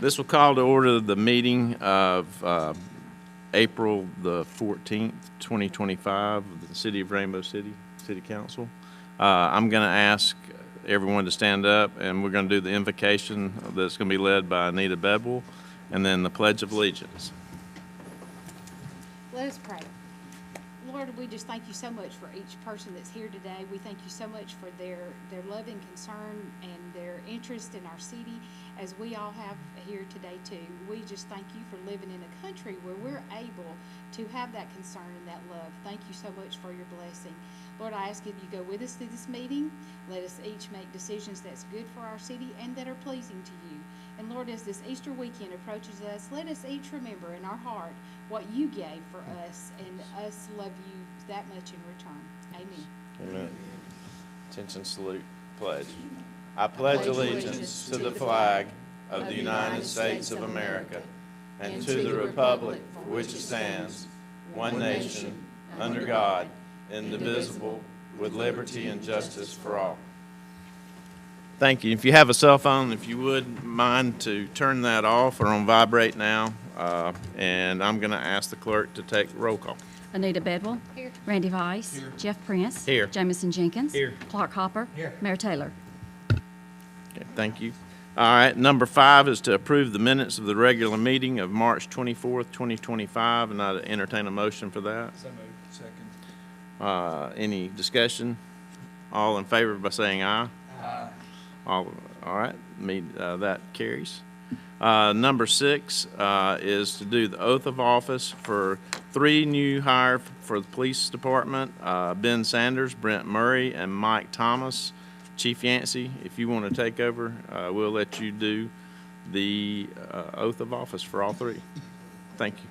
This will call to order the meeting of April the 14th, 2025, of the City of Rainbow City City Council. I'm going to ask everyone to stand up, and we're going to do the invocation that's going to be led by Anita Bedwell, and then the Pledge of Allegiance. Let us pray. Lord, we just thank you so much for each person that's here today. We thank you so much for their love and concern and their interest in our city, as we all have here today too. We just thank you for living in a country where we're able to have that concern and that love. Thank you so much for your blessing. Lord, I ask that you go with us through this meeting. Let us each make decisions that's good for our city and that are pleasing to you. And Lord, as this Easter weekend approaches us, let us each remember in our heart what you gave for us, and us love you that much in return. Amen. Amen. Attention, salute, pledge. I pledge allegiance to the flag of the United States of America and to the republic for which it stands, one nation, under God, indivisible, with liberty and justice for all. Thank you. If you have a cell phone, if you would mind to turn that off or on vibrate now, and I'm going to ask the clerk to take roll call. Anita Bedwell. Here. Randy Weiss. Here. Jeff Prince. Here. Jamison Jenkins. Here. Clark Hopper. Here. Mayor Taylor. Okay, thank you. All right, number 5 is to approve the minutes of the regular meeting of March 24th, 2025, and I entertain a motion for that. So moved. Second. Any discussion? All in favor by saying aye? Aye. All right, that carries. Number 6 is to do the oath of office for 3 new hire for the police department, Ben Sanders, Brent Murray, and Mike Thomas. Chief Yancey, if you want to take over, we'll let you do the oath of office for all 3. Thank you.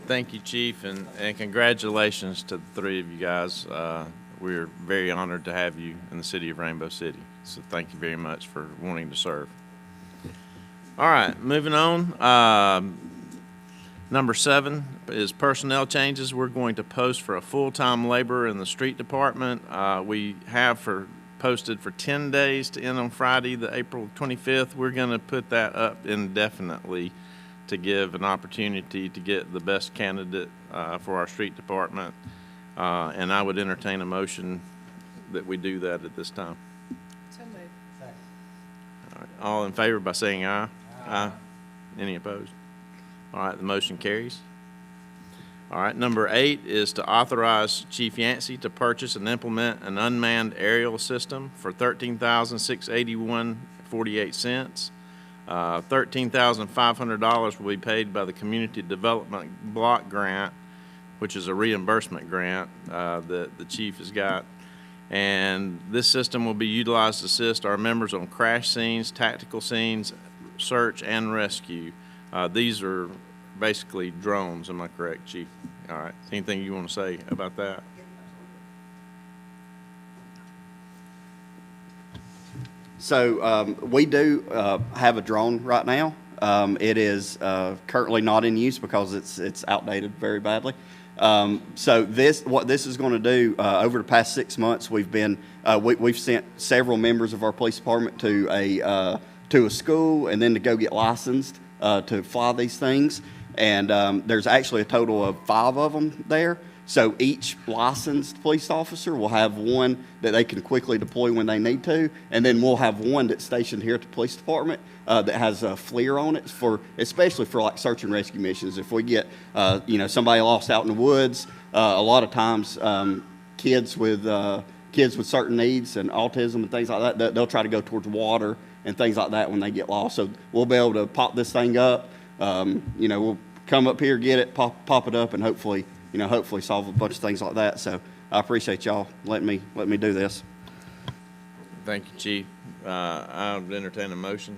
Thank you, Chief, and congratulations to the three of you guys. We're very honored to have you in the city of Rainbow City. So thank you very much for wanting to serve. All right, moving on. Number 7 is personnel changes. We're going to post for a full-time laborer in the street department. We have posted for 10 days to end on Friday, the April 25th. We're going to put that up indefinitely to give an opportunity to get the best candidate for our street department. And I would entertain a motion that we do that at this time. So moved. All right, all in favor by saying aye. Aye. Any opposed? All right, the motion carries. All right, number 8 is to authorize Chief Yancey to purchase and implement an unmanned aerial system for $13,681.48. $13,500 will be paid by the Community Development Block Grant, which is a reimbursement grant that the chief has got. And this system will be utilized to assist our members on crash scenes, tactical scenes, search, and rescue. These are basically drones, am I correct, Chief? All right, anything you want to say about that? So we do have a drone right now. It is currently not in use because it's outdated very badly. So what this is going to do over the past 6 months, we've sent several members of our police department to a school and then to go get licensed to fly these things. And there's actually a total of 5 of them there. So each licensed police officer will have one that they can quickly deploy when they need to, and then we'll have one that's stationed here at the police department that has a FLIR on it, especially for like search and rescue missions. If we get somebody lost out in the woods, a lot of times kids with certain needs and autism and things like that, they'll try to go towards water and things like that when they get lost. So we'll be able to pop this thing up. We'll come up here, get it, pop it up, and hopefully solve a bunch of things like that. So I appreciate y'all letting me do this. Thank you, Chief. I'll entertain a motion.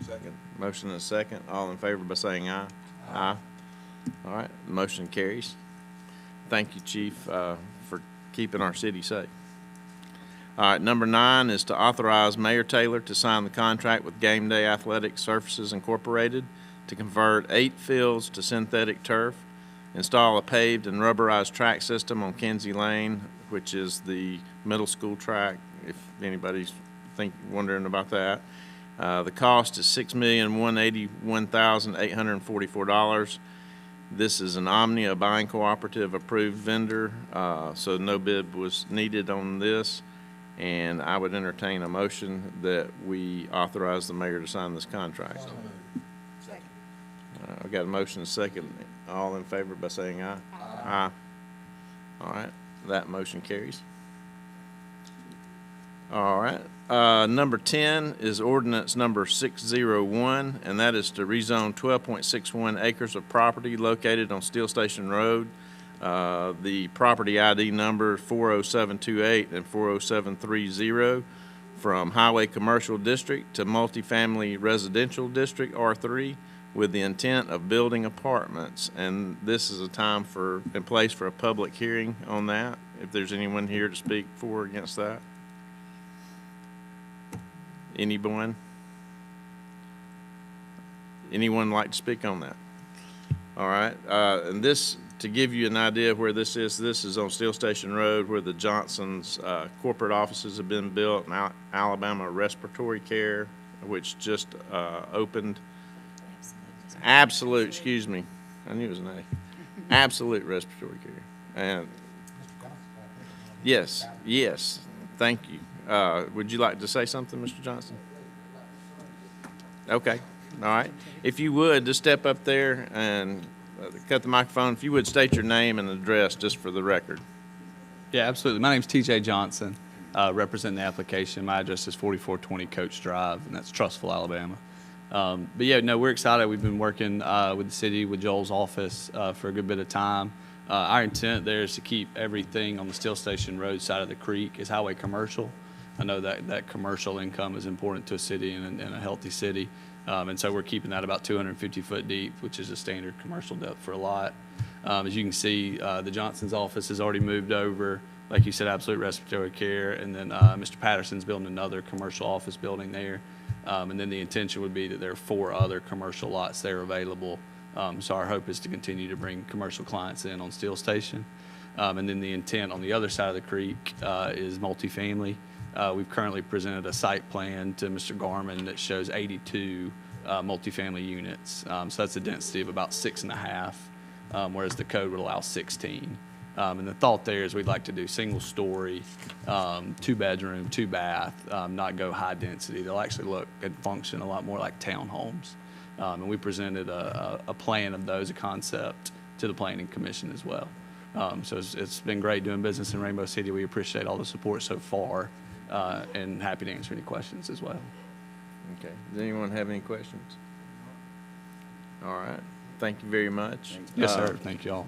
Second. Motion and a second. All in favor by saying aye. Aye. All right, the motion carries. Thank you, Chief, for keeping our city safe. All right, number 9 is to authorize Mayor Taylor to sign the contract with Game Day Athletic Surfaces Incorporated to convert 8 fields to synthetic turf, install a paved and rubberized track system on Kinsey Lane, which is the middle school track, if anybody's wondering about that. The cost is $6,181,844. This is an Omnia Buying Cooperative approved vendor, so no bid was needed on this. And I would entertain a motion that we authorize the mayor to sign this contract. Second. I've got a motion and a second. All in favor by saying aye. Aye. All right, that motion carries. All right, number 10 is ordinance number 601, and that is to rezone 12.61 acres of property located on Steel Station Road. The property ID number 40728 and 40730 from Highway Commercial District to Multifamily Residential District R3 with the intent of building apartments. And this is a time and place for a public hearing on that, if there's anyone here to speak for or against that. Anyone like to speak on that? All right, and this, to give you an idea of where this is on Steel Station Road where the Johnson's corporate offices have been built, and Alabama Respiratory Care, which just opened. Absolute, excuse me. I knew it was an A. Absolute Respiratory Care. And yes, thank you. Would you like to say something, Mr. Johnson? Okay, all right. If you would, just step up there and cut the microphone. If you would, state your name and address just for the record. Yeah, absolutely. My name's TJ Johnson, representing the application. My address is 4420 Coach Drive, and that's Trussville, Alabama. But yeah, no, we're excited. We've been working with the city, with Joel's office for a good bit of time. Our intent there is to keep everything on the Steel Station Road side of the creek as highway commercial. I know that commercial income is important to a city and a healthy city. And so we're keeping that about 250 foot deep, which is a standard commercial depth for a lot. As you can see, the Johnson's office has already moved over, like you said, Absolute Respiratory Care, and then Mr. Patterson's building another commercial office building there. And then the intention would be that there are 4 other commercial lots there available. So our hope is to continue to bring commercial clients in on Steel Station. And then the intent on the other side of the creek is multifamily. We've currently presented a site plan to Mr. Garman that shows 82 multifamily units. So that's a density of about 6.5, whereas the code would allow 16. And the thought there is we'd like to do single story, 2-bedroom, 2-bath, not go high density. They'll actually look and function a lot more like townhomes. And we presented a plan of those, a concept, to the Planning Commission as well. So it's been great doing business in Rainbow City. We appreciate all the support so far, and happy to answer any questions as well. Okay. Does anyone have any questions? All right. Thank you very much. Yes, sir. Thank you all.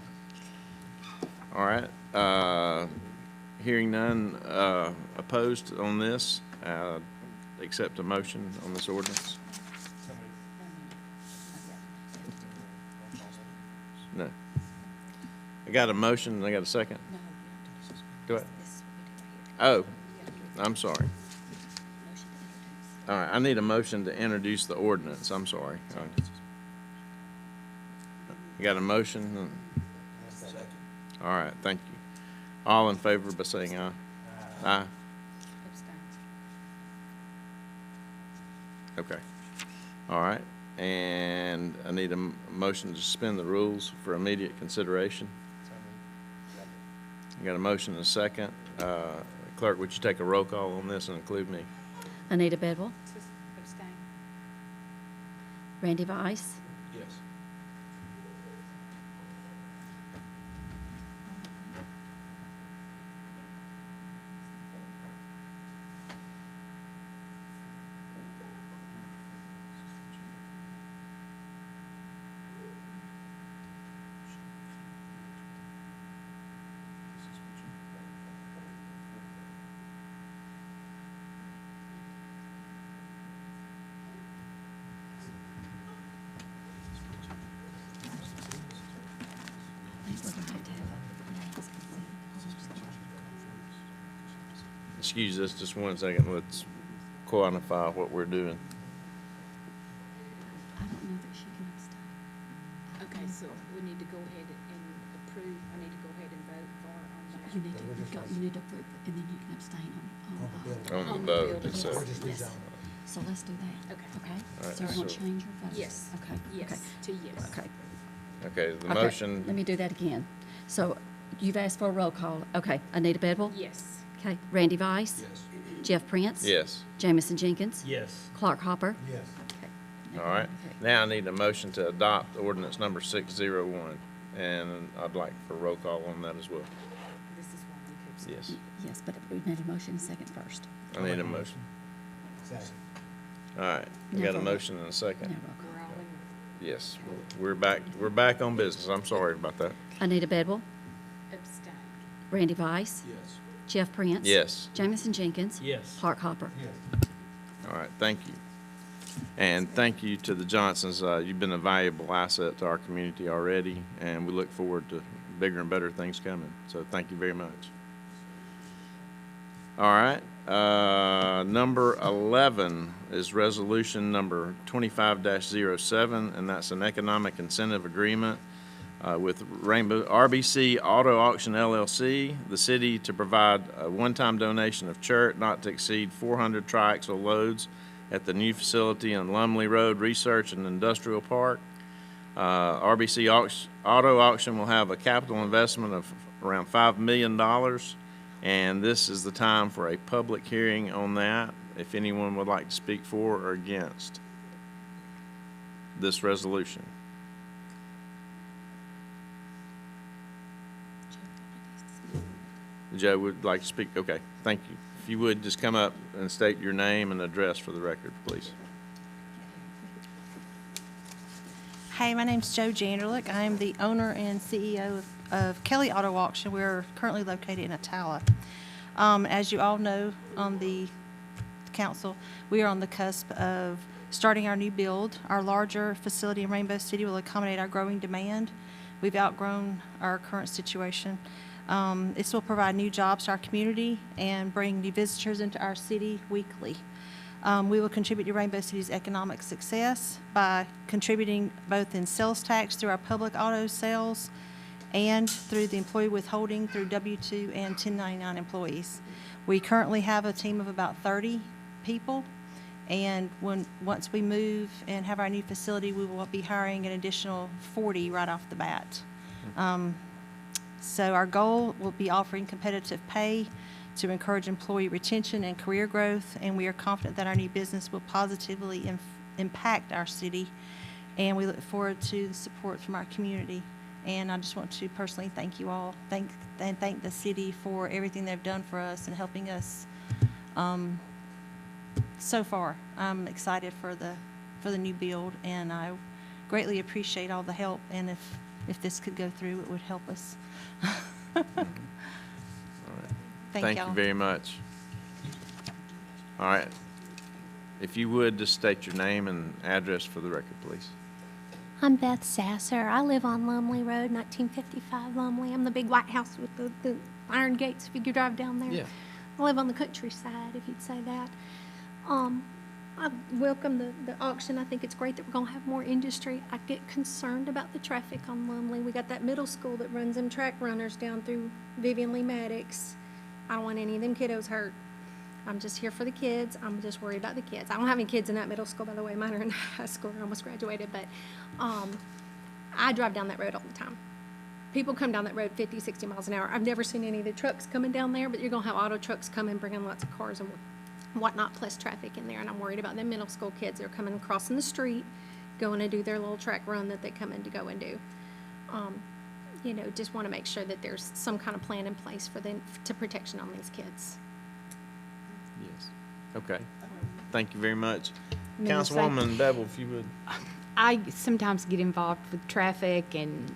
All right. Hearing none opposed on this, accept a motion on this ordinance. No. I got a motion, and I got a second. Go ahead. Oh, I'm sorry. All right, I need a motion to introduce the ordinance. I'm sorry. All right. You got a motion? All right, thank you. All in favor by saying aye? Aye. Okay. All right, and I need a motion to suspend the rules for immediate consideration. You got a motion and a second. Clerk, would you take a roll call on this and include me? Anita Bedwell, Abstain. Randy Weiss, Yes. I think we're gonna have to have Excuse us just one second. Let's quantify what we're doing. I don't know that she can abstain. Okay, so we need to go ahead and approve, I need to go ahead and vote for on that. You need to approve, and then you can abstain on. On the On the vote building. itself. Yes. So let's do that. Okay. Okay? All right, So everyone so- change your vote? Yes. Okay. Yes, to yes. Okay. Okay, the Okay. motion, Let me do that again. So you've asked for a roll call. Okay. Anita Bedwell? Yes. Okay. Randy Weiss? Yes. Jeff Prince? yes. Jamison Jenkins? Yes. Clark Hopper? Yes. Okay. All right. Okay. Now I need a motion to adopt ordinance number 601, and I'd like for roll call on that as well. This is one we could abstain. Yes, Yes, but we need a motion second first. I need a motion. Second. All right, we No got a vote. motion and a No second. roll call. We're all in Yes, we're back on business. I'm sorry about that. Anita Bedwell? abstain. Randy Weiss? Yes. Jeff Prince? Yes. Jamison Jenkins? Yes. Clark Hopper? Yes. All right, thank you. And thank you to the Johnsons. You've been a valuable asset to our community already, and we look forward to bigger and better things coming. So thank you very much. All right, number 11 is resolution number 25-07, and that's an economic incentive agreement with Rainbow RBC Auto Auction LLC, the city to provide a one-time donation of chert not to exceed 400 triaxle loads at the new facility on Lumley Road Research and Industrial Park. RBC Auto Auction will have a capital investment of around $5 million, and this is the time for a public hearing on that, if anyone would like to speak for or against this resolution. Joe would like to speak? Okay, thank you. If you would, just come up and state your name and address for the record, please. Hey, my name's Joe Janderlick. I'm the owner and CEO of Kelly Auto Auction. We're currently located in Attala. As you all know, on the council, we are on the cusp of starting our new build. Our larger facility in Rainbow City will accommodate our growing demand. We've outgrown our current situation. This will provide new jobs to our community and bring new visitors into our city weekly. We will contribute to Rainbow City's economic success by contributing both in sales tax through our public auto sales and through the employee withholding through W-2 and 1099 employees. We currently have a team of about 30 people, and once we move and have our new facility, we will be hiring an additional 40 right off the bat. So our goal will be offering competitive pay to encourage employee retention and career growth, and we are confident that our new business will positively impact our city, and we look forward to the support from our community. And I just want to personally thank you all, thank the city for everything they've done for us and helping us so far. I'm excited for the new build, and I greatly appreciate all the help, and if this could go through, it would help us. Thank y'all. you very much. All right. If you would, just state your name and address for the record, please. I'm Beth Sasser. I live on Lumley Road, 1955 Lumley. I'm the big white house with the iron gates if you could drive down there. Yeah. I live on the countryside, if you'd say that. I welcome the auction. I think it's great that we're going to have more industry. I get concerned about the traffic on Lumley. We got that middle school that runs them track runners down through Vivian Lee Maddox. I don't want any of them kiddos hurt. I'm just here for the kids. I'm just worried about the kids. I don't have any kids in that middle school, by the way. Mine are in high school. They're almost graduated. But I drive down that road all the time. People come down that road 50, 60 miles an hour. I've never seen any of the trucks coming down there, but you're going to have auto trucks coming, bringing lots of cars and whatnot, plus traffic in there. And I'm worried about them middle school kids. They're coming crossing the street, going to do their little track run that they come in to go and do. You know, just want to make sure that there's some kind of plan in place for them to protection on these kids. Yes. Okay. Thank you very much. Minister. Councilwoman Bevel, if you would. I sometimes get involved with traffic and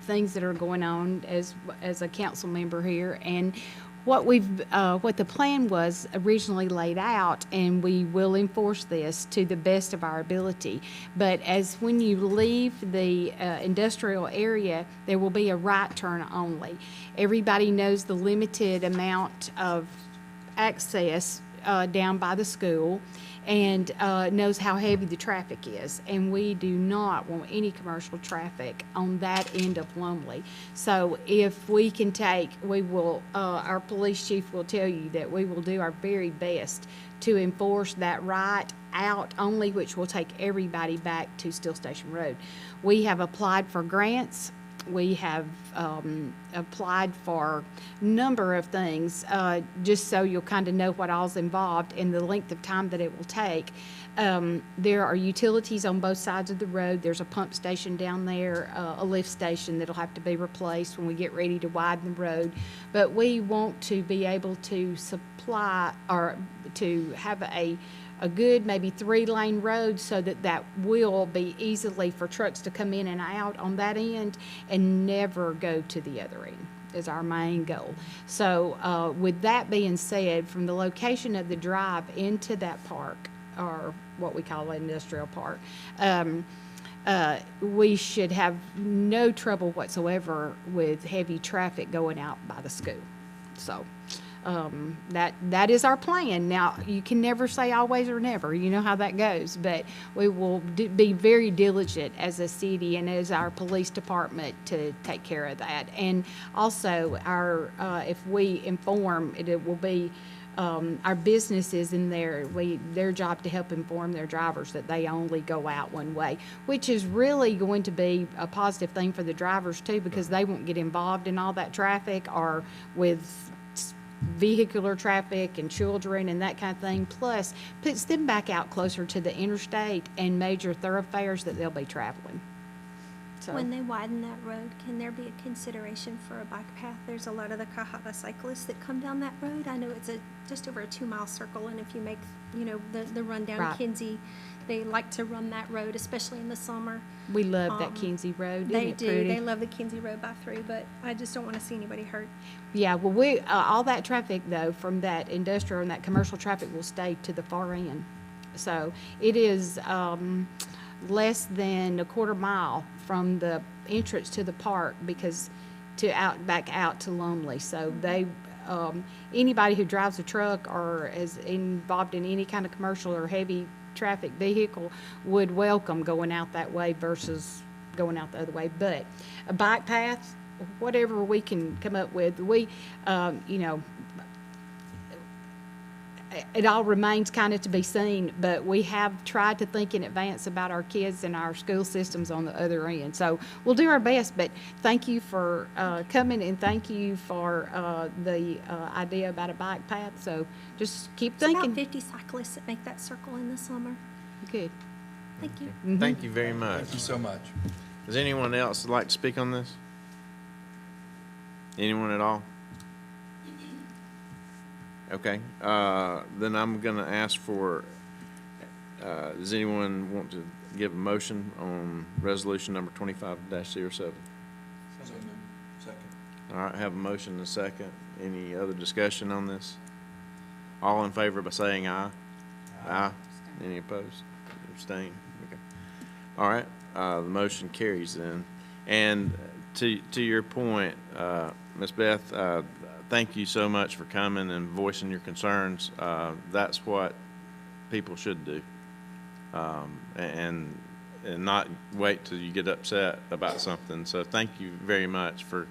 things that are going on as a council member here, and what the plan was originally laid out, and we will enforce this to the best of our ability. But as when you leave the industrial area, there will be a right turn only. Everybody knows the limited amount of access down by the school, and knows how heavy the traffic is. And we do not want any commercial traffic on that end of Lumley. So if we can we will, our police chief will tell you that we will do our very best to enforce that right out only, which will take everybody back to Steel Station Road. We have applied for grants. We have applied for a number of things, just so you'll kind of know what all's involved and the length of time that it will take. There are utilities on both sides of the road. There's a pump station down there, a lift station that'll have to be replaced when we get ready to widen the road. But we want to be able to supply or to have a good maybe 3-lane road so that will be easily for trucks to come in and out on that end and never go to the other end is our main goal. So with that being said, from the location of the drive into that park, or what we call an industrial park, we should have no trouble whatsoever with heavy traffic going out by the school. So that is our plan. Now, you can never say always or never. You know how that goes. But we will be very diligent as a city and as our police department to take care of that. And also, if we inform, it will be our businesses in there, their job to help inform their drivers that they only go out one way, which is really going to be a positive thing for the drivers too, because they won't get involved in all that traffic or with vehicular traffic and children and that kind of thing. Plus, puts them back out closer to the interstate and major thoroughfares that they'll be traveling. So, When they widen that road, can there be a consideration for a bike path? There's a lot of the Cahaba cyclists that come down that road. I know it's just over a 2-mile circle, and if you make, the run down Right. Kinsey, they like to run that road, especially in the summer. we love that Um, Kinsey Road. Isn't They it do. pretty? They love the Kinsey Road by through, but I just don't want to see anybody hurt. Yeah, well, all that traffic though, from that industrial and that commercial traffic will stay to the far end. So it is, less than a quarter mile from the entrance to the park because back out to Lumley. So they, anybody who drives a truck or is involved in any kind of commercial or heavy traffic vehicle would welcome going out that way versus going out the other way. But a bike path, whatever we can come up with, it all remains kind of to be seen, but we have tried to think in advance about our kids and our school systems on the other end. So we'll do our best, but thank you for coming, and thank you for the idea about a bike path. So just keep It's about thinking. 50 cyclists that make that circle in the summer. Good. Thank you. Thank you very much. Thank you so much. Does anyone else like to speak on this? Anyone at all? Okay, then I'm gonna ask for, does anyone want to give a motion on resolution number 25-07? So moved. Second. All right, have a motion and a second. Any other discussion on this? All in favor by saying aye? Aye. Any opposed? Abstain? Okay. All right, the motion carries then. And to your point, Ms. Beth, thank you so much for coming and voicing your concerns. That's what people should do. And not wait till you get upset about something. So thank you very much for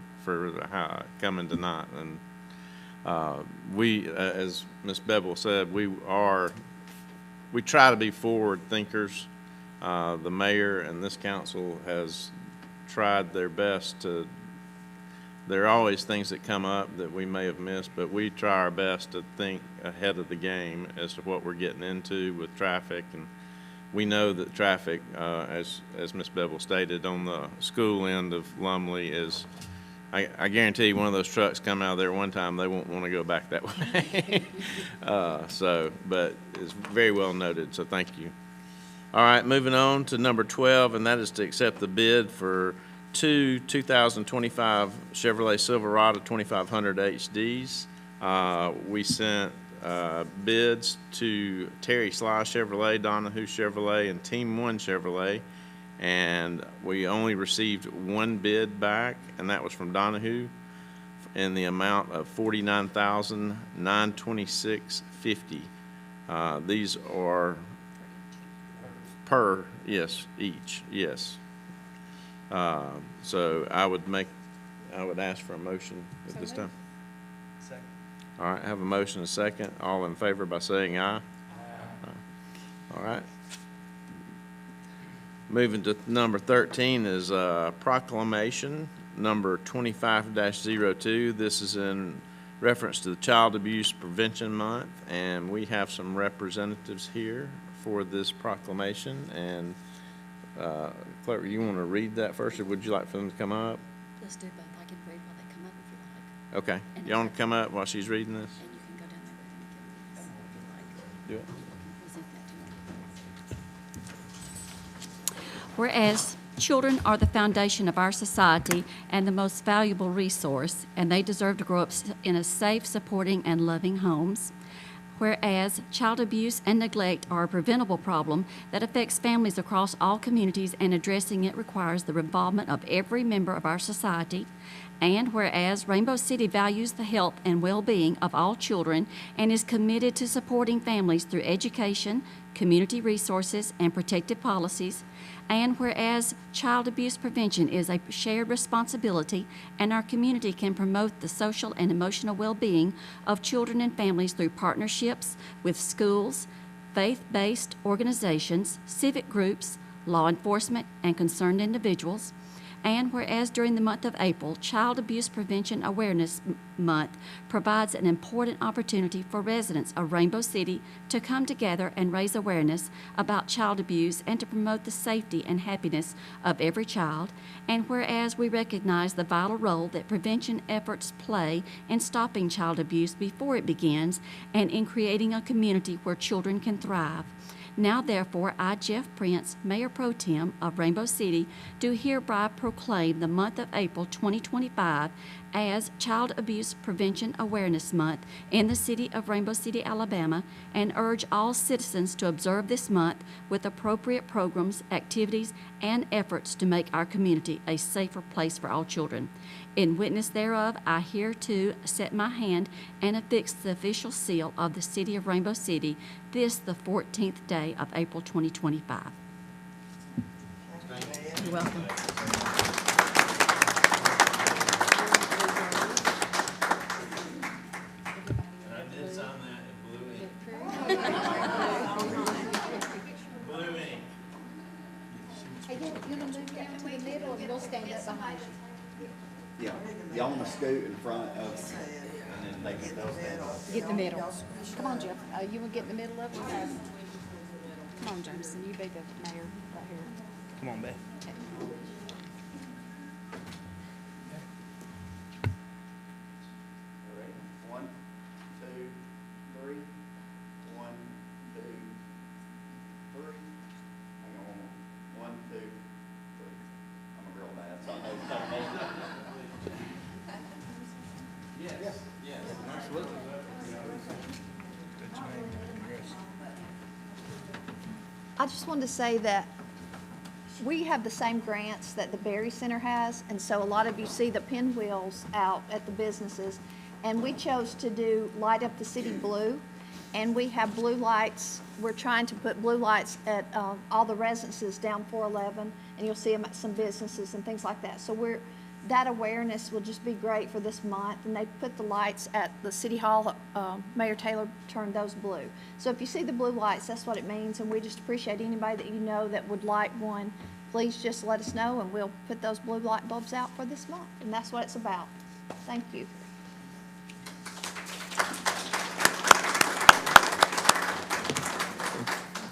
coming tonight. And we, as Ms. Bevel said, we try to be forward thinkers. The mayor and this council has tried their best to. There are always things that come up that we may have missed, but we try our best to think ahead of the game as to what we're getting into with traffic. And we know that traffic, as Ms. Bevel stated, on the school end of Lumley is, I guarantee you one of those trucks come out of there one time, they won't want to go back that way. But it's very well noted, so thank you. All right, moving on to number 12, and that is to accept the bid for two 2025 Chevrolet Silverado 2500 HDs. We sent bids to Terry Sly Chevrolet, Donahue Chevrolet, and Team One Chevrolet, and we only received one bid back, and that was from Donahue in the amount of $49,926.50. These are per, yes, each, yes. So I would ask for a motion at this time. Second. All right, have a motion and a second. All in favor by saying aye? Aye. All right. Moving to number 13 is proclamation number 25-02. This is in reference to the Child Abuse Prevention Month, and we have some representatives here for this proclamation. And Clerk, you want to read that first, or would you like for them to come up? Let's do both. I can read while they come up if you like. Okay. Y'all want to come up while she's reading this? And you can go down there with them and give them this if you like. Do it. Present that to them. Whereas children are the foundation of our society and the most valuable resource, and they deserve to grow up in a safe, supporting, and loving homes. Whereas child abuse and neglect are a preventable problem that affects families across all communities, and addressing it requires the involvement of every member of our society. And whereas Rainbow City values the health and well-being of all children and is committed to supporting families through education, community resources, and protective policies. And whereas child abuse prevention is a shared responsibility, and our community can promote the social and emotional well-being of children and families through partnerships with schools, faith-based organizations, civic groups, law enforcement, and concerned individuals. And whereas during the month of April, Child Abuse Prevention Awareness Month provides an important opportunity for residents of Rainbow City to come together and raise awareness about child abuse and to promote the safety and happiness of every child. And whereas we recognize the vital role that prevention efforts play in stopping child abuse before it begins and in creating a community where children can thrive. Now therefore, I, Jeff Prince, Mayor Pro Tem of Rainbow City, do hereby proclaim the month of April 2025 as Child Abuse Prevention Awareness Month in the city of Rainbow City, Alabama, and urge all citizens to observe this month with appropriate programs, activities, and efforts to make our community a safer place for all children. In witness thereof, I hereto set my hand and affix the official seal of the City of Rainbow City, this the 14th day of April 2025. You're welcome. I did sign that in blue ink. Blue ink. Hey, you wanna move that to the middle and we'll stand up behind you? Yeah, y'all want to scoot in front of, and then they can those down. Get in the middle. Come on, Jeff. You wanna get in the middle of it? Come on, Jameson, you be the mayor right here. Come on, Beth. Ready? 1, 2, 3. 1, 2, 3. Hang on. 1, 2, 3. I'm a real bad, so I know it's not me. Yes. Yes. Absolutely. I just wanted to say that we have the same grants that the Berry Center has, and so a lot of you see the pinwheels out at the businesses. And we chose to do Light Up the City Blue, and we have blue lights. We're trying to put blue lights at all the residences down 411, and you'll see them at some businesses and things like that. So that awareness will just be great for this month, and they put the lights at the City Hall. Mayor Taylor turned those blue. So if you see the blue lights, that's what it means, and we just appreciate anybody that you know that would like one. Please just let us know, and we'll put those blue light bulbs out for this month, and that's what it's about. Thank you.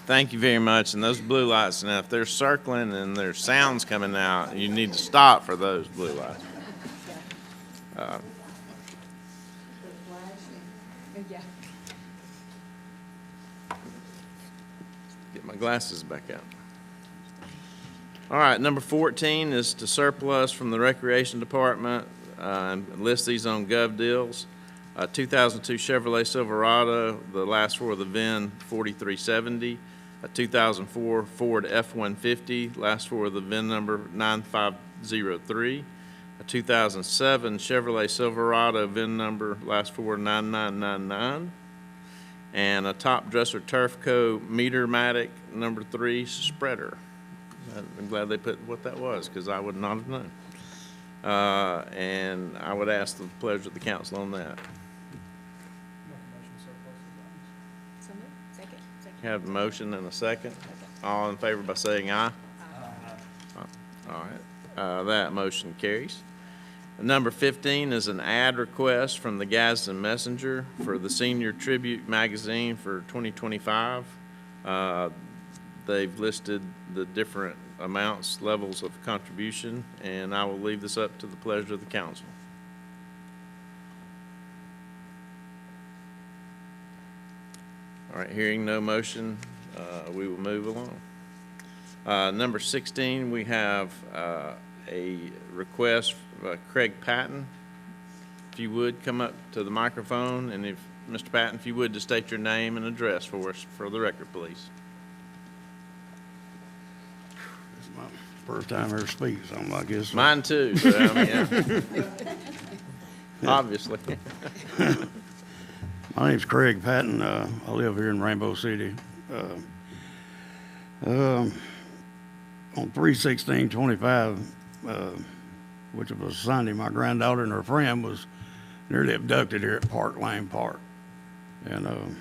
Thank you very much. And those blue lights, now if they're circling and there's sounds coming out, you need to stop for those blue lights. Yeah. Get my glasses back out. All right, number 14 is to surplus from the Recreation Department, and list these on Gov Deals. 2002 Chevrolet Silverado, the last four of the VIN 4370. A 2004 Ford F-150, last four of the VIN number 9503. A 2007 Chevrolet Silverado, VIN number last four 9999. And a Top Dresser Turf Co. Metermatic number 3 spreader. I'm glad they put what that was, because I would not have known. And I would ask the pleasure of the council on that. So moved. Second. Have a motion and a second. All in favor by saying aye. All right, that motion carries. Number 15 is an ad request from the Gadsden Messenger for the Senior Tribute Magazine for 2025. They've listed the different amounts, levels of contribution, and I will leave this up to the pleasure of the council. All right, hearing no motion, we will move along. Number 16, we have a request of Craig Patton. If you would, come up to the microphone, and if, Mr. Patton, if you would, to state your name and address for us, for the record, please. This is my first time ever speaking, something like this. Mine too, so, I mean, yeah. Obviously. My name's Craig Patton. I live here in Rainbow City. On 3/16/25, which was Sunday, my granddaughter and her friend was nearly abducted here at Park Lane Park. And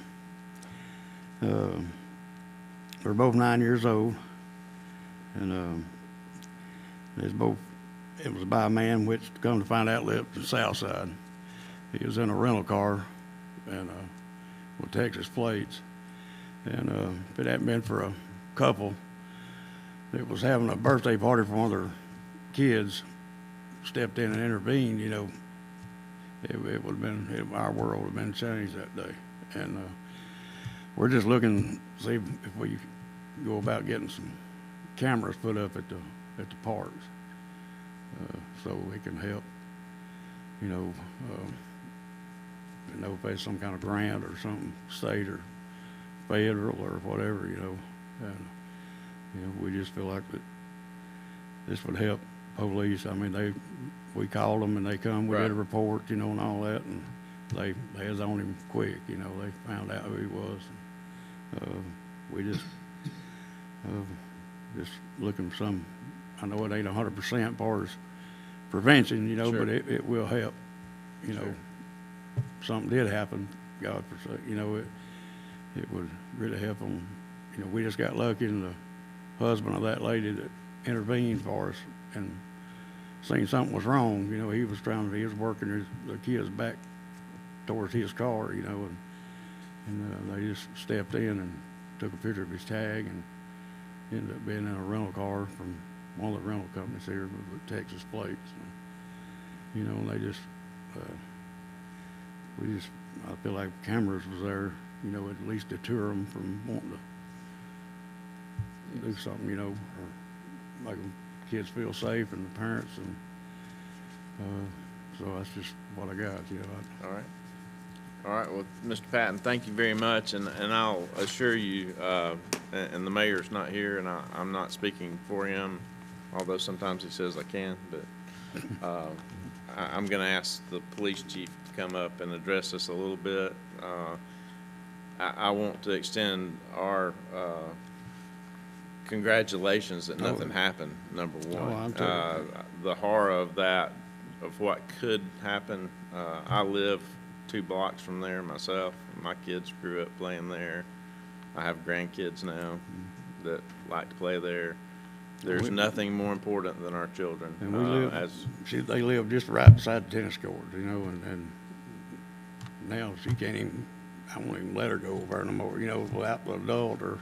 they're both 9 years old. And they was both it was by a man, which come to find out lived in Southside. He was in a rental car and, with Texas plates. And, if it hadn't been for a couple that was having a birthday party for one of their kids, stepped in and intervened, you know, it would have been, our world would have been changed that day. And, we're just looking to see if we go about getting some cameras put up at the parks, so we can help, you know, if there's some kind of grant or something, state or federal or whatever, you know. And, you know, we just feel like that this would help police. I mean, we called them and they come, we did a report, you know, and all that, and they was on him quick, you know, they found out who he was. We just looking for some, I know it ain't 100% as far as prevention, you know, Sure. but it will help, you know. Something did happen, God forsake, you know, it would really help them. You know, we just got lucky, and the husband of that lady that intervened for us and seen something was wrong, you know, he was working the kids back towards his car, you know, and they just stepped in and took a picture of his tag and ended up being in a rental car from one of the rental companies here with Texas plates. And, you know, and they just, I feel like cameras was there, you know, at least deter them from wanting to do something, you know, or make kids feel safe and the parents, and so that's just what I got, you know. All right. All right, well, Mr. Patton, thank you very much, and I'll assure you, and the mayor's not here, and I'm not speaking for him, although sometimes he says I can, but I'm going to ask the police chief to come up and address this a little bit. I want to extend our congratulations that nothing happened, number one. The horror of that, of what could happen. I live 2 blocks from there myself. My kids grew up playing there. I have grandkids now that like to play there. There's nothing more important than our children. And they live just right beside the tennis court, you know, and now she can't even, I won't even let her go over there no more, you know, without the adult or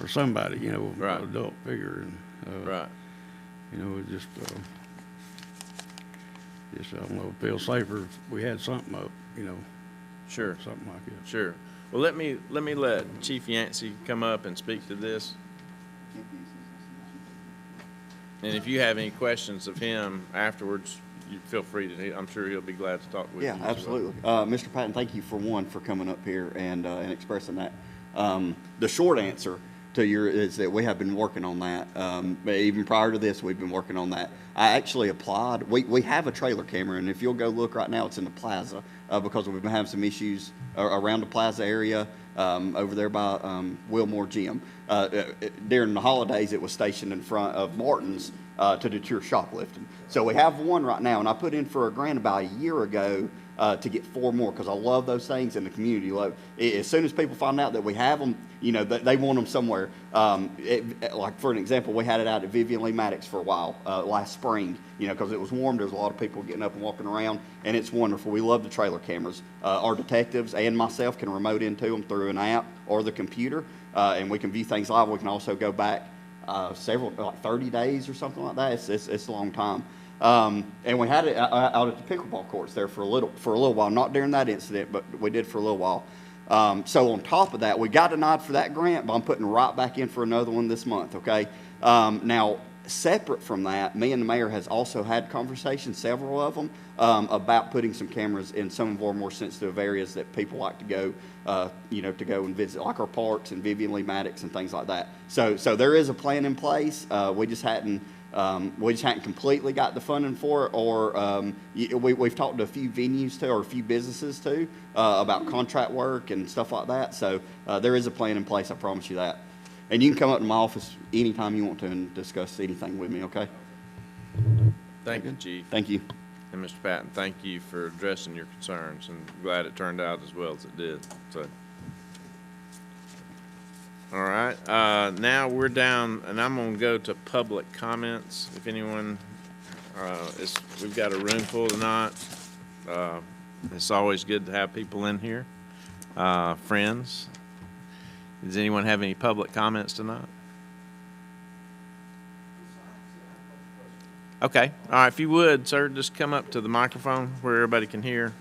somebody, you know, Right. an adult figure. And, Right. you know, it just, I don't know, feel safer if we had something up, you know, Sure. something like that. Sure. Well, let me let Chief Yancey come up and speak to this. And if you have any questions of him afterwards, you feel free to, I'm sure he'll be glad to talk with you. Yeah, as well. absolutely. Mr. Patton, thank you for coming up here and expressing that. The short answer to is that we have been working on that. Even prior to this, we've been working on that. I actually applied. We have a trailer camera, and if you'll go look right now, it's in the plaza because we've been having some issues around the plaza area over there by Wilmore Gym. During the holidays, it was stationed in front of Martin's to deter shoplifting. So we have one right now, and I put in for a grant about a year ago to get 4 more because I love those things and the community love. As soon as people find out that we have them, you know, they want them somewhere. Like for an example, we had it out at Vivian Lee Maddox for a while last spring, you know, because it was warm. There was a lot of people getting up and walking around, and it's wonderful. We love the trailer cameras. Our detectives and myself can remote into them through an app or the computer, and we can view things live. We can also go back like 30 days or something like that. It's a long time. And we had it out at the pickleball courts there for a little while, not during that incident, but we did for a little while. So on top of that, we got denied for that grant, but I'm putting right back in for another one this month, okay? Now, separate from that, me and the mayor has also had conversations, several of them, about putting some cameras in some of our more sensitive areas that people like to go, you know, to go and visit, like our parks and Vivian Lee Maddox and things like that. So there is a plan in place. We just hadn't completely got the funding for it, or we've talked to a few venues too, or a few businesses too, about contract work and stuff like that. So there is a plan in place, I promise you that. And you can come up to my office anytime you want to and discuss anything with me, okay? Thank you, Chief. Thank you. And Mr. Patton, thank you for addressing your concerns, and glad it turned out as well as it did. So, all right, now we're down, and I'm going to go to public comments. If anyone We've got a room full tonight. It's always good to have people in here, friends. Does anyone have any public comments tonight? Okay, all right, if you would, sir, just come up to the microphone where everybody can hear,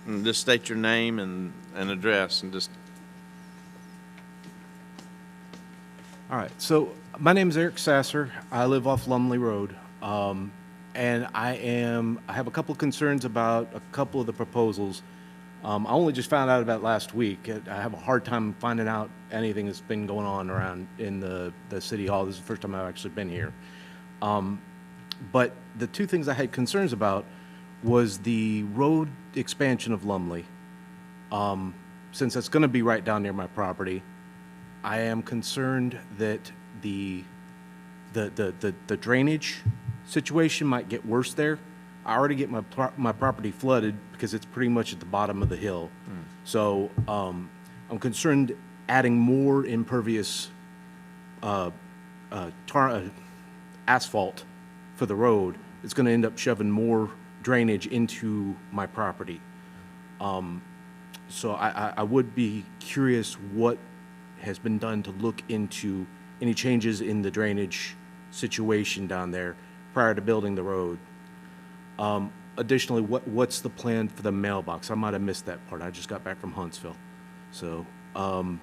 and just state your name and address, and just... All right, so my name is Eric Sasser. I live off Lumley Road. And I have a couple of concerns about a couple of the proposals. I only just found out about last week. I have a hard time finding out anything that's been going on around in the city hall. This is the first time I've actually been here. But the two things I had concerns about was the road expansion of Lumley. Since that's going to be right down near my property, I am concerned that the drainage situation might get worse there. I already get my property flooded because it's pretty much at the bottom of the hill. So I'm concerned adding more impervious asphalt for the road. It's going to end up shoving more drainage into my property. So I would be curious what has been done to look into any changes in the drainage situation down there prior to building the road. Additionally, what's the plan for the mailbox? I might have missed that part. I just got back from Huntsville. So, For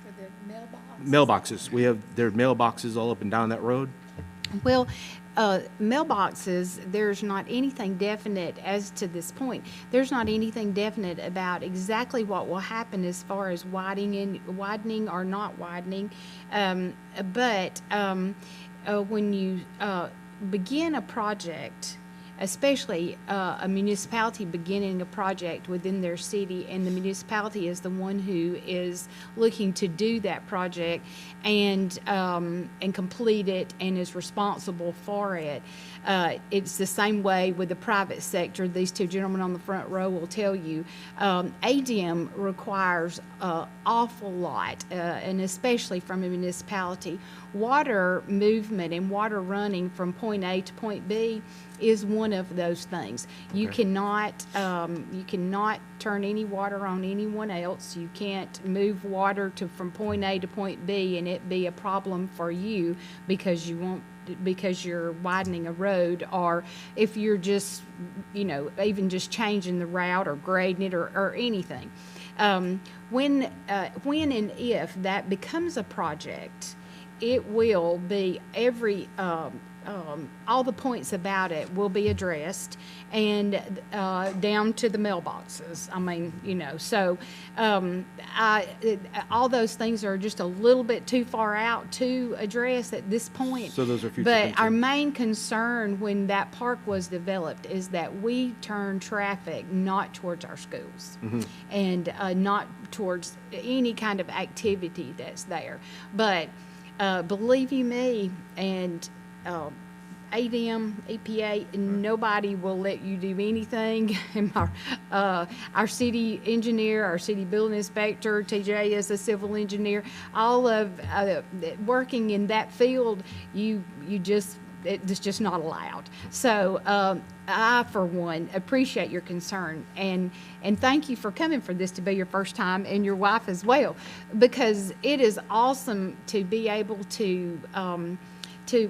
the mailbox? mailboxes. There are mailboxes all up and down that road? Well, mailboxes, there's not anything definite as to this point. There's not anything definite about exactly what will happen as far as widening or not widening. But when you begin a project, especially a municipality beginning a project within their city, and the municipality is the one who is looking to do that project and complete it and is responsible for it. It's the same way with the private sector. These two gentlemen on the front row will tell you. ADM requires an awful lot, and especially from a municipality. Water movement and water running from point A to point B is one of those things. You cannot turn any water on anyone else. You can't move water from point A to point B and it be a problem for you because you're widening a road, or if you're just, even just changing the route or grading it or anything. When and if that becomes a project, it will be all the points about it will be addressed, and down to the mailboxes. I mean, so all those things are just a little bit too far out to address at this point. So those are future But concerns. our main concern when that park was developed is that we turn traffic not towards our schools and not towards any kind of activity that's there. But believe you me, and ADM, EPA, nobody will let you do anything. And our city engineer, our city building inspector, TJ is a civil engineer, all of working in that field, it's just not allowed. So I, for one, appreciate your concern, and thank you for coming for this to be your first time, and your wife as well, because it is awesome to be able to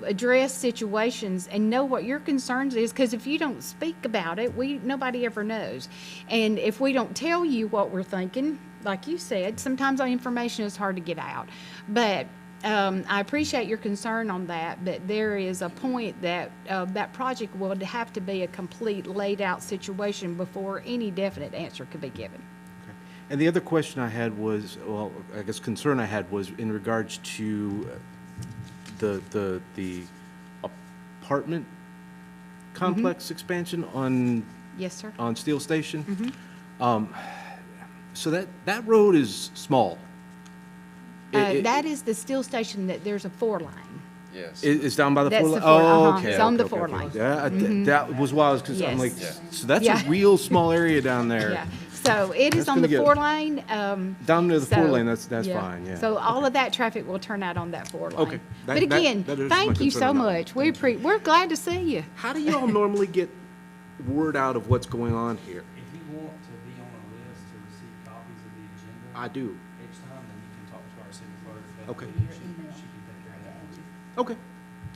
address situations and know what your concerns is, because if you don't speak about it, nobody ever knows. And if we don't tell you what we're thinking, like you said, sometimes our information is hard to get out. But I appreciate your concern on that, but there is a point that that project will have to be a complete laid-out situation before any definite answer could be given. And the other question I had was, concern I had was in regards to the apartment complex expansion on Yes, sir. on Steel Station. So that road is small. That is the Steel Station that there's a 4-line. Yes. It's down by the That's four the line? four- Oh, uh-huh. okay. It's on the okay, four okay. line. Yeah, that was why I was concerned. I'm like, Yes. so that's Yeah. a real small area down there. Yeah. So it is That's on the gonna get- 4-lane. Down near the so- 4-lane, that's fine, yeah. So all of that traffic will turn out on that 4-lane. Okay. But That- again, that is my thank you concern so about it. much. We're glad to see you. How do y'all normally get word out of what's going on here? If you want to be on a list to receive copies of the agenda I do. each time, then you can talk to our city clerk. Beth Okay. Lee, and she can take care of that for you. Okay.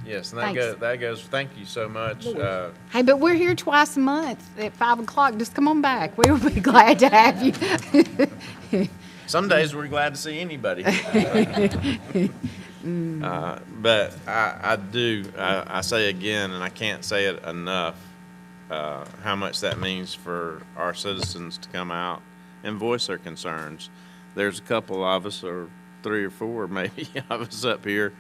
Yes, and Thanks. that goes, thank you so much. Hey, but we're here twice a month at 5 o'clock. Just come on back. We'll be glad to have you. Some days we're glad to see anybody. But I say again, and I can't say it enough, how much that means for our citizens to come out and voice their concerns. There's a couple of us, or 3 or 4 maybe, of us up here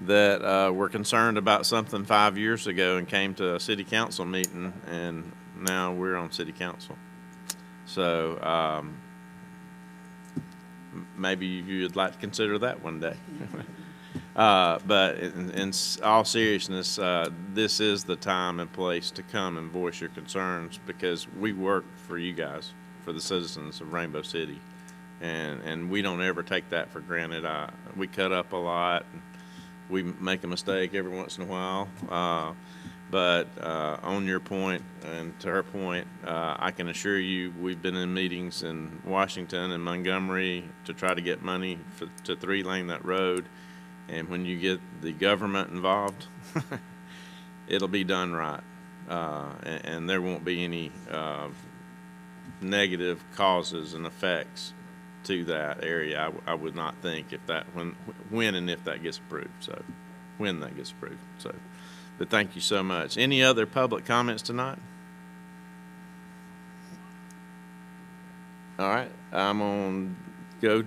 that were concerned about something 5 years ago and came to a city council meeting, and now we're on city council. So maybe you'd like to consider that one day. But in all seriousness, this is the time and place to come and voice your concerns, because we work for you guys, for the citizens of Rainbow City. And we don't ever take that for granted. We cut up a lot. We make a mistake every once in a while. But on your point, and to her point, I can assure you, we've been in meetings in Washington and Montgomery to try to get money to 3-lane that road. And when you get the government involved, it'll be done right. And there won't be any negative causes and effects to that area. I would not think, if that, when and if that gets approved. So, when that gets approved. So, but thank you so much. Any other public comments tonight? All right, I'm on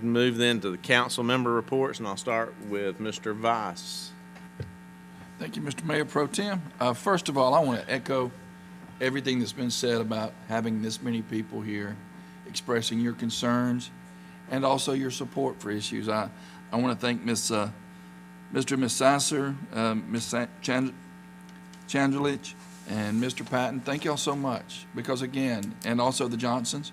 move then to the council member reports, and I'll start with Mr. Vice. Thank you, Mr. Mayor Pro Tem. First of all, I want to echo everything that's been said about having this many people here expressing your concerns and also your support for issues. I want to thank Mr. and Ms. Sasser, Ms. Changelich, and Mr. Patton. Thank y'all so much, because again, and also the Johnsons,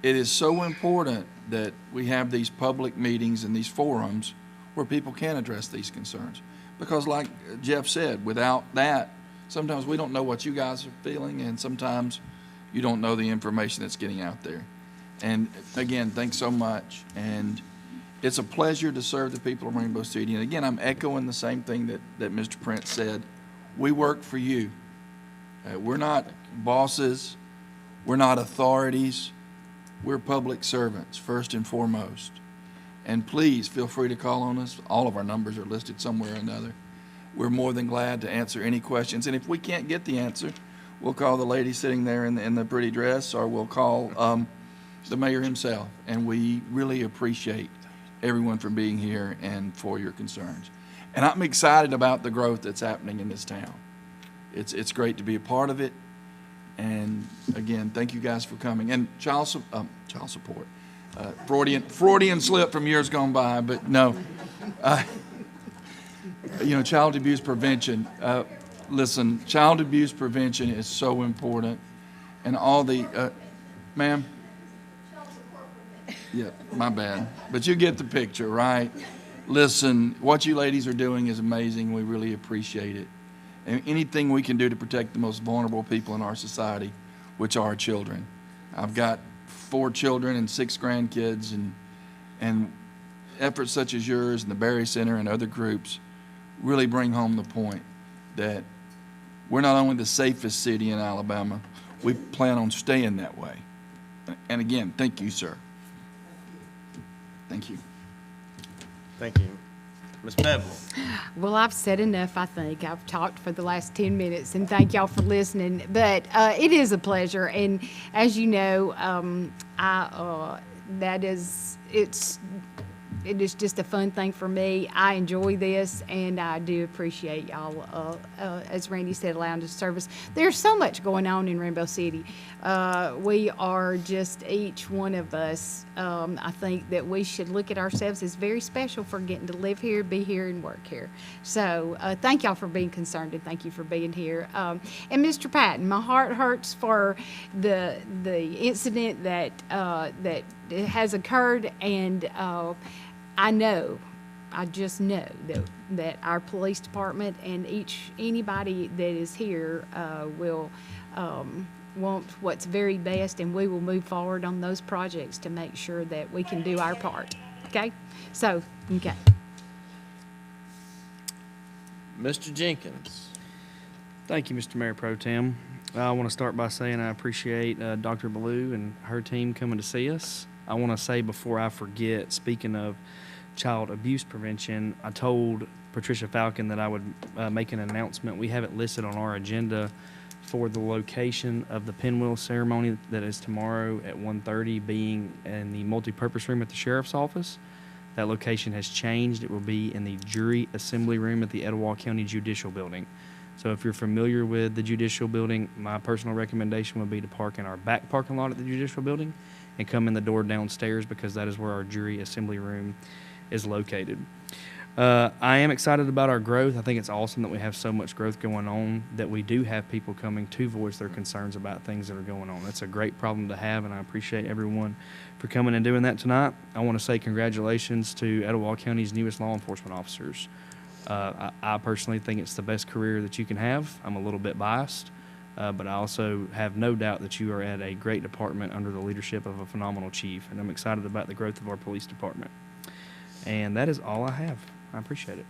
it is so important that we have these public meetings and these forums where people can address these concerns. Because like Jeff said, without that, sometimes we don't know what you guys are feeling, and sometimes you don't know the information that's getting out there. And again, thanks so much. And it's a pleasure to serve the people of Rainbow City. And again, I'm echoing the same thing that Mr. Prince said. We work for you. We're not bosses. We're not authorities. We're public servants, first and foremost. And please feel free to call on us. All of our numbers are listed somewhere or another. We're more than glad to answer any questions. And if we can't get the answer, we'll call the lady sitting there in the pretty dress, or we'll call the mayor himself. And we really appreciate everyone for being here and for your concerns. And I'm excited about the growth that's happening in this town. It's great to be a part of it. And again, thank you guys for coming. And child support. Freudian slip from years gone by, but no. Child abuse prevention. Listen, child abuse prevention is so important. And all the, ma'am? Yeah, my bad. But you get the picture, right? Listen, what you ladies are doing is amazing. We really appreciate it. And anything we can do to protect the most vulnerable people in our society, which are our children. I've got 4 children and 6 grandkids, and efforts such as yours and the Berry Center and other groups really bring home the point that we're not only the safest city in Alabama, we plan on staying that way. And again, thank you, sir. Thank you. Thank you. Ms. Bevel. Well, I've said enough, I think. I've talked for the last 10 minutes, and thank y'all for listening. But it is a pleasure, and as you know, it is just a fun thing for me. I enjoy this, and I do appreciate y'all, as Randy said, allowing us to service. There's so much going on in Rainbow City. We are just, each one of us, I think that we should look at ourselves as very special for getting to live here, be here, and work here. So thank y'all for being concerned, and thank you for being here. And Mr. Patton, my heart hurts for the incident that has occurred, and I just know that our police department and anybody that is here will want what's very best, and we will move forward on those projects to make sure that we can do our part. Okay? So, okay. Mr. Jenkins. Thank you, Mr. Mayor Pro Tem. I want to start by saying I appreciate Dr. Ballou and her team coming to see us. I want to say before I forget, speaking of child abuse prevention, I told Patricia Falcon that I would make an announcement. We have it listed on our agenda for the location of the pinwheel ceremony that is tomorrow at 1:30, being in the multipurpose room at the sheriff's office. That location has changed. It will be in the jury assembly room at the Etowah County Judicial Building. So if you're familiar with the Judicial Building, my personal recommendation would be to park in our back parking lot at the Judicial Building and come in the door downstairs, because that is where our jury assembly room is located. I am excited about our growth. I think it's awesome that we have so much growth going on, that we do have people coming to voice their concerns about things that are going on. That's a great problem to have, and I appreciate everyone for coming and doing that tonight. I want to say congratulations to Etowah County's newest law enforcement officers. I personally think it's the best career that you can have. I'm a little bit biased, but I also have no doubt that you are at a great department under the leadership of a phenomenal chief, and I'm excited about the growth of our police department. And that is all I have. I appreciate it.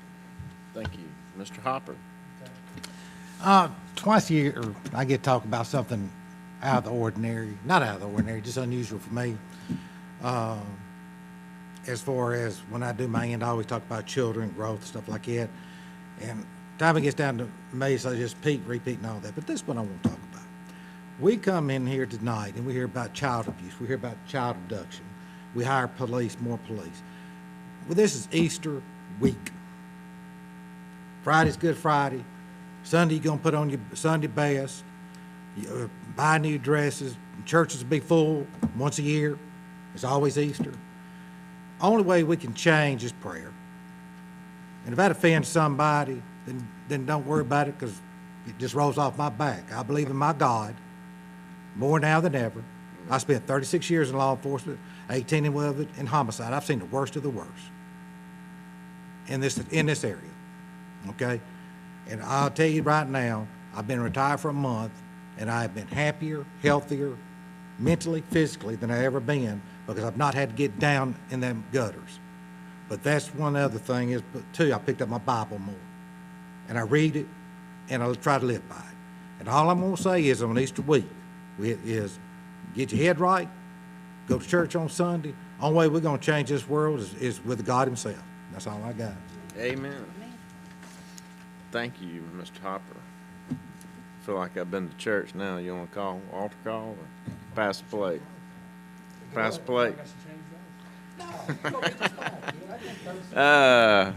Thank you. Mr. Hopper. Twice a year, I get to talk about something out of the ordinary, not out of the ordinary, just unusual for me. As far as when I do my end, I always talk about children, growth, stuff like that. And time it gets down to me, so I just repeat and all that. But this is what I want to talk about. We come in here tonight and we hear about child abuse. We hear about child abduction. We hire police, more police. Well, this is Easter week. Friday's Good Friday. Sunday, you're going to put on your Sunday best. You buy new dresses. Churches will be full once a year. It's always Easter. Only way we can change is prayer. And if that offends somebody, then don't worry about it, because it just rolls off my back. I believe in my God more now than ever. I spent 36 years in law enforcement, 18 of it in homicide. I've seen the worst of the worst in this area, okay? And I'll tell you right now, I've been retired for a month, and I've been happier, healthier, mentally, physically than I've ever been, because I've not had to get down in them gutters. But that's one other thing is, but two, I picked up my Bible more, and I read it, and I try to live by it. And all I'm gonna say is on Easter week is get your head right, go to church on Sunday. Only way we're gonna change this world is with God himself. That's all I got. Amen. Thank you, Mr. Hopper. I feel like I've been to church now. You want to call altar call or pass the plate? Pass the plate. I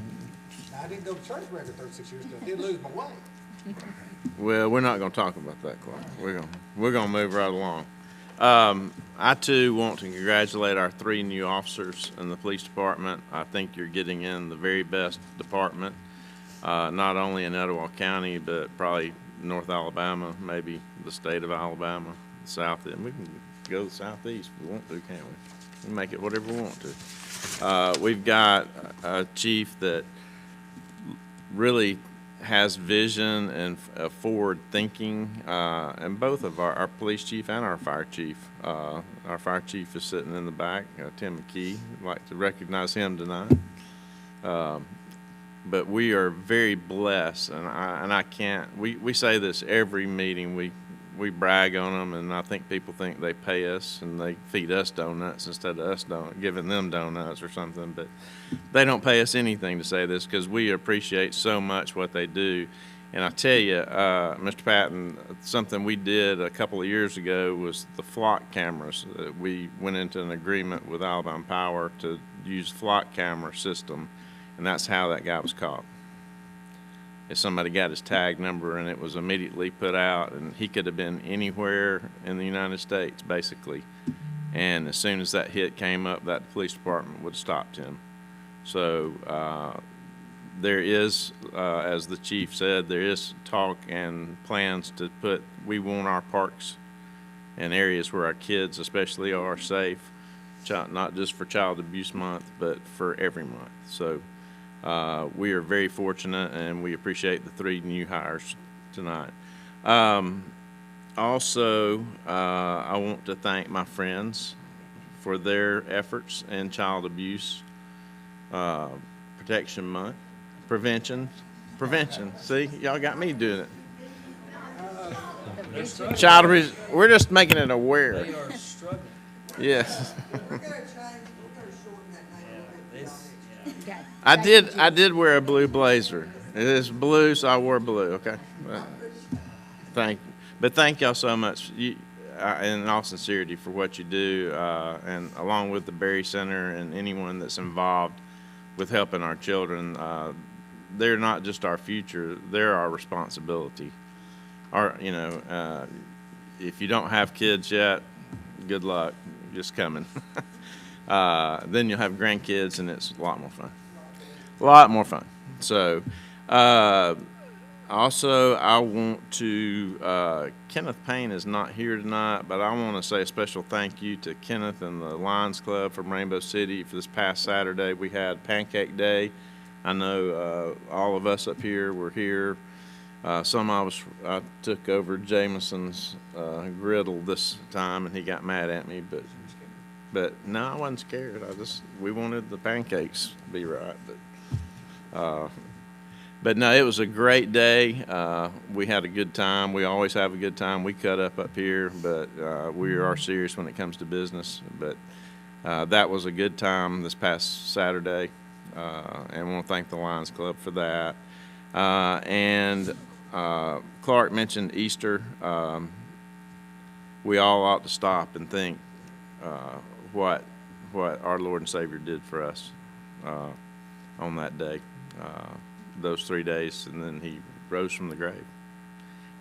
didn't go to church regular 36 years ago. I did lose my way. Well, we're not going to talk about that, Clark. We're going to move right along. I too want to congratulate our 3 new officers in the police department. I think you're getting in the very best department, not only in Etowah County, but probably North Alabama, maybe the state of Alabama, the South. And we can go to the Southeast if we want to, can't we? We can make it whatever we want to. We've got a chief that really has vision and forward thinking, and both of our police chief and our fire chief. Our fire chief is sitting in the back, Tim McKee. I'd like to recognize him tonight. But we are very blessed, and I can't, we say this every meeting, we brag on them, and I think people think they pay us and they feed us donuts instead of us giving them donuts or something, but they don't pay us anything to say this, because we appreciate so much what they do. And I tell you, Mr. Patton, something we did a couple of years ago was the flock cameras. We went into an agreement with Alabama Power to use flock camera system, and that's how that guy was caught. If somebody got his tag number and it was immediately put out, and he could have been anywhere in the United States, basically. And as soon as that hit came up, that police department would have stopped him. So there is, as the chief said, there is talk and plans to put, we want our parks and areas where our kids especially are safe, not just for Child Abuse Month, but for every month. So we are very fortunate, and we appreciate the 3 new hires tonight. Also, I want to thank my friends for their efforts in Child Abuse Protection Month. Prevention. See, y'all got me doing it. Child abuse, we're just making it aware. Yes. I did wear a blue blazer. It is blue, so I wore blue, okay? Thank y'all so much, in all sincerity, for what you do, and along with the Berry Center and anyone that's involved with helping our children. They're not just our future, they're our responsibility. If you don't have kids yet, good luck, just coming. Then you'll have grandkids, and it's a lot more fun. A lot more fun. So, also, I want to, Kenneth Payne is not here tonight, but I want to say a special thank you to Kenneth and the Lions Club from Rainbow City. For this past Saturday, we had Pancake Day. I know all of us up here were here. Some of us, I took over Jameson's griddle this time, and he got mad at me, but no, I wasn't scared. We wanted the pancakes to be right, but no, it was a great day. We had a good time. We always have a good time. We cut up here, but we are serious when it comes to business. But that was a good time this past Saturday, and I want to thank the Lions Club for that. And Clark mentioned Easter. We all ought to stop and think what our Lord and Savior did for us on that day. Those 3 days, and then he rose from the grave.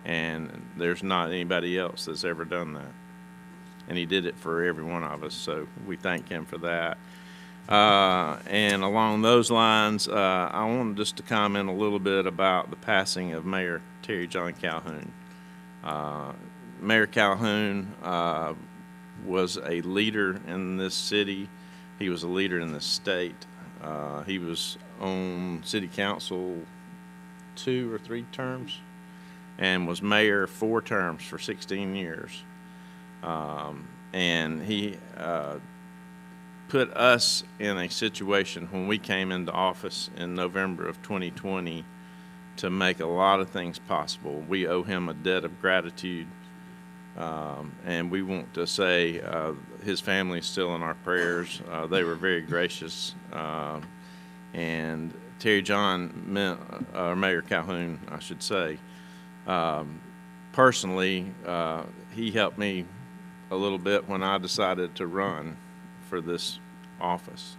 And there's not anybody else that's ever done that. And he did it for every one of us, so we thank him for that. And along those lines, I wanted just to comment a little bit about the passing of Mayor Terry John Calhoun. Mayor Calhoun was a leader in this city. He was a leader in this state. He was on city council 2 or 3 terms and was mayor 4 terms for 16 years. And he put us in a situation when we came into office in November of 2020 to make a lot of things possible. We owe him a debt of gratitude, and we want to say his family is still in our prayers. They were very gracious. And Terry John, Mayor Calhoun, I should say, personally, he helped me a little bit when I decided to run for this office.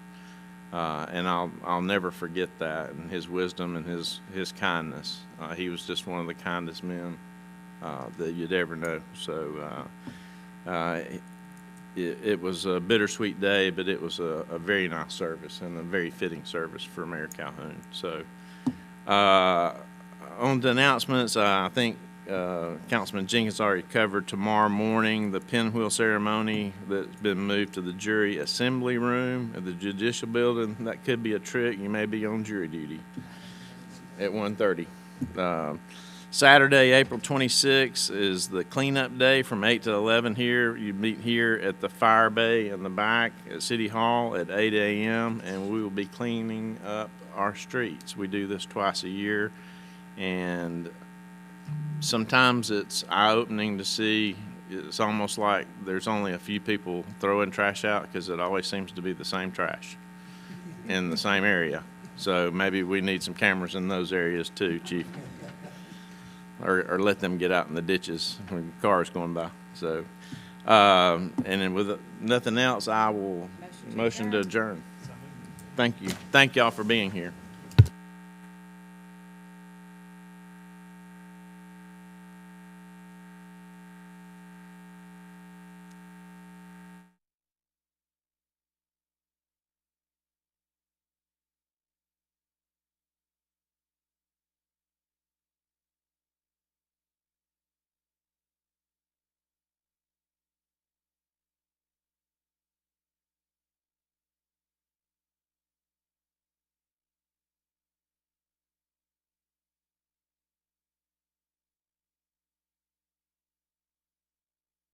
And I'll never forget that, and his wisdom and his kindness. He was just one of the kindest men that you'd ever know. So it was a bittersweet day, but it was a very nice service and a very fitting service for Mayor Calhoun. So on the announcements, I think Councilman Jenkins already covered tomorrow morning the pinwheel ceremony that's been moved to the jury assembly room at the Judicial Building. That could be a trick. You may be on jury duty at 1:30. Saturday, April 26th is the cleanup day from 8 to 11 here. You meet here at the fire bay in the back at City Hall at 8 a.m. and we will be cleaning up our streets. We do this twice a year, and sometimes it's eye-opening to see. It's almost like there's only a few people throwing trash out because it always seems to be the same trash in the same area. So maybe we need some cameras in those areas too, Chief. or let them get out in the ditches when cars going by. So, and then with nothing else, I will motion to adjourn. Thank you. Thank y'all for being here.